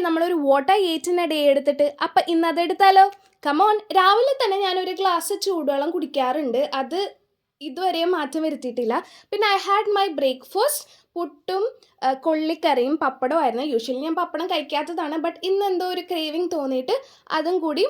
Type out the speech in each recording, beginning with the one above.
നമ്മളൊരു what I ഏറ്റ് in A day എടുത്തിട്ട്. അപ്പം ഇന്നതെടുത്താലോ? കമോൺ. രാവിലെ തന്നെ ഞാനൊരു ഗ്ലാസ് ചൂടുവെള്ളം കുടിക്കാറുണ്ട്. അത് ഇതുവരെയും മാറ്റം വരുത്തിയിട്ടില്ല. പിന്നെ ഐ ഹാഡ് മൈ ബ്രേക്ക്ഫാസ്റ്റ്. പുട്ടും കൊള്ളിക്കറിയും പപ്പടവും ആയിരുന്നു. യൂഷ്വലി ഞാൻ പപ്പടം കഴിക്കാത്തതാണ്. ബട്ട് ഇന്ന് എന്തോ ഒരു ക്രേവിങ് തോന്നിയിട്ട് അതും കൂടി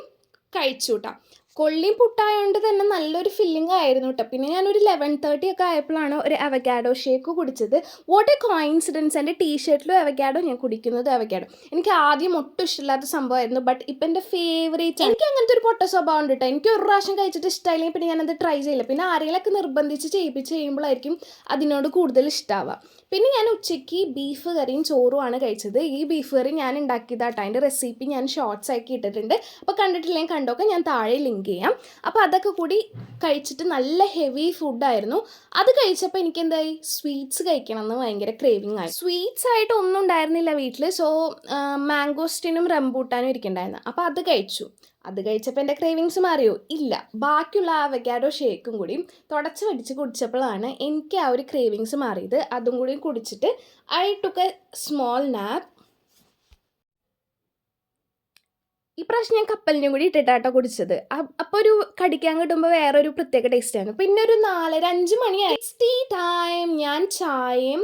കഴിച്ചു കേട്ടോ. കൊള്ളിയും പുട്ടായതുകൊണ്ട് തന്നെ നല്ലൊരു ഫില്ലിംഗ് ആയിരുന്നു കേട്ടോ. പിന്നെ ഞാനൊരു 11:30 ഒക്കെ ആയപ്പോഴാണ് ഒരു അവഗാഡോ ഷേക്ക് കുടിച്ചത്. What A coincidence. എൻ്റെ ടീഷർട്ടിലും അവഗാഡോ, ഞാൻ കുടിക്കുന്നത് അവഗാഡോ. എനിക്ക് ആദ്യം ഒട്ടും ഇഷ്ടമില്ലാത്ത സംഭവമായിരുന്നു. ബട്ട് ഇപ്പം എൻ്റെ ഫേവറേറ്റ്. എനിക്ക് അങ്ങനത്തെ ഒരു പൊട്ട സ്വഭാവം ഉണ്ട് കേട്ടോ. എനിക്ക് ഒരു പ്രാവശ്യം കഴിച്ചിട്ട് ഇഷ്ടമായില്ലെങ്കിൽ പിന്നെ ഞാനത് ട്രൈ ചെയ്യില്ല. പിന്നെ ആരെങ്കിലുമൊക്കെ നിർബന്ധിച്ച് ചെയ്യിപ്പിച്ച് ചെയ്യുമ്പോഴായിരിക്കും അതിനോട് കൂടുതൽ ഇഷ്ടമാവുക. പിന്നെ ഞാൻ ഉച്ചയ്ക്ക് ബീഫ് കറിയും ചോറുമാണ് കഴിച്ചത്. ഈ ബീഫ് കറി ഞാൻ ഉണ്ടാക്കിയതാട്ടോ. അതിൻ്റെ റെസിപ്പി ഞാൻ ഷോർട്സ് ആക്കി ഇട്ടിട്ടുണ്ട്. അപ്പോൾ കണ്ടിട്ടില്ലെങ്കിൽ കണ്ടോക്കെ, ഞാൻ താഴെ ലിങ്ക് ചെയ്യാം. അപ്പോൾ അതൊക്കെ കൂടി കഴിച്ചിട്ട് നല്ല ഹെവി ഫുഡായിരുന്നു. അത് കഴിച്ചപ്പോൾ എനിക്ക് എന്തായി, സ്വീറ്റ്സ് കഴിക്കണം എന്ന് ഭയങ്കര ക്രേവിങ് ആയി. സ്വീറ്റ്സ് ആയിട്ട് ഒന്നും ഉണ്ടായിരുന്നില്ല വീട്ടിൽ. സോ മാംഗോസ്റ്റിനും റംബൂട്ടാനും ഇരിക്കണ്ടായിരുന്നു. അപ്പോൾ അത് കഴിച്ചു. അത് കഴിച്ചപ്പോൾ എൻ്റെ ക്രേവിങ്സ് മാറിയോ? ഇല്ല. ബാക്കിയുള്ള അവഗാഡോ ഷേക്കും കൂടി തുടച്ച് പിടിച്ച് കുടിച്ചപ്പോഴാണ് എനിക്ക് ആ ഒരു ക്രേവിങ്സ് മാറിയത്. അതും കൂടി കുടിച്ചിട്ട് I took A small nap. ഈ പ്രാവശ്യം ഞാൻ കപ്പലിനും കൂടി ഇട്ടിട്ടാട്ടോ കുടിച്ചത്. അപ്പോൾ ഒരു കടിക്കാൻ കിട്ടുമ്പോൾ വേറൊരു പ്രത്യേക ടേസ്റ്റായിരുന്നു. പിന്നെ ഒരു 4:30-5 മണിയായി. Tea time. ഞാൻ ചായയും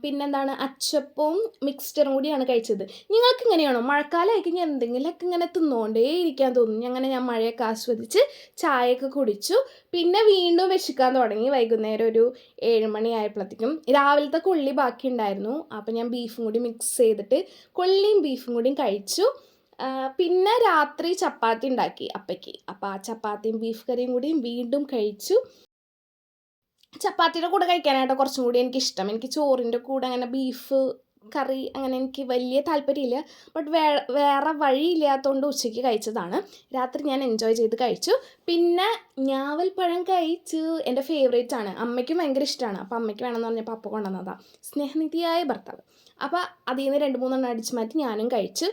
പിന്നെന്താണ് അച്ചപ്പവും മിക്സ്ചറും കൂടിയാണ് കഴിച്ചത്. നിങ്ങൾക്ക് ഇങ്ങനെയാണോ? മഴക്കാലമായി കഴിഞ്ഞാൽ എന്തെങ്കിലുമൊക്കെ ഇങ്ങനെ തിന്നുകൊണ്ടേ ഇരിക്കാൻ തോന്നും. അങ്ങനെ ഞാൻ മഴയൊക്കെ ആസ്വദിച്ച് ചായയൊക്കെ കുടിച്ചു. പിന്നെ വീണ്ടും വിശക്കാൻ തുടങ്ങി. വൈകുന്നേരം ഒരു 7 മണി ആയപ്പോഴത്തേക്കും. രാവിലത്തെ കൊള്ളി ബാക്കി ഉണ്ടായിരുന്നു. അപ്പോൾ ഞാൻ ബീഫും കൂടി മിക്സ് ചെയ്തിട്ട് കൊള്ളിയും ബീഫും കൂടിയും കഴിച്ചു. പിന്നെ രാത്രി ചപ്പാത്തി ഉണ്ടാക്കി അപ്പയ്ക്ക്. അപ്പോൾ ആ ചപ്പാത്തിയും ബീഫ് കറിയും കൂടിയും വീണ്ടും കഴിച്ചു. ചപ്പാത്തിയുടെ കൂടെ കഴിക്കാനായിട്ട് കുറച്ചും കൂടി എനിക്കിഷ്ടം. എനിക്ക് ചോറിൻ്റെ കൂടെ അങ്ങനെ ബീഫ് കറി അങ്ങനെ എനിക്ക് വലിയ താല്പര്യമില്ല. ബട്ട് വേറെ വഴിയില്ലാത്തതുകൊണ്ട് ഉച്ചയ്ക്ക് കഴിച്ചതാണ്. രാത്രി ഞാൻ എൻജോയ് ചെയ്ത് കഴിച്ചു. പിന്നെ ഞാവൽപ്പഴം കഴിച്ചു. എൻ്റെ ഫേവറേറ്റ് ആണ്. അമ്മയ്ക്കും ഭയങ്കര ഇഷ്ടമാണ്. അപ്പോൾ അമ്മയ്ക്ക് വേണമെന്ന് പറഞ്ഞപ്പോൾ അപ്പ കൊണ്ടുവന്നതാണ്. സ്നേഹനിധിയായ ഭർത്താവ്. അപ്പോൾ അതിൽ നിന്ന് 2-3 അടിച്ച് മാറ്റി ഞാനും കഴിച്ചു.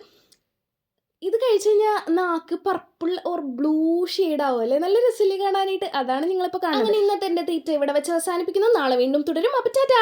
ഇത് കഴിച്ച് കഴിഞ്ഞാൽ നാക്ക് പർപ്പിൾ ഓർ ബ്ലൂ ഷെയ്ഡാവും അല്ലേ? നല്ല രസമില്ലേ കാണാനായിട്ട്? അതാണ് നിങ്ങളിപ്പോൾ കാണുന്നത്. അങ്ങനെ ഇന്നത്തെ എൻ്റെ തീറ്റ ഇവിടെ വെച്ച് അവസാനിപ്പിക്കുന്നു. നാളെ വീണ്ടും തുടരും. അപ്പോൾ ടാറ്റാ.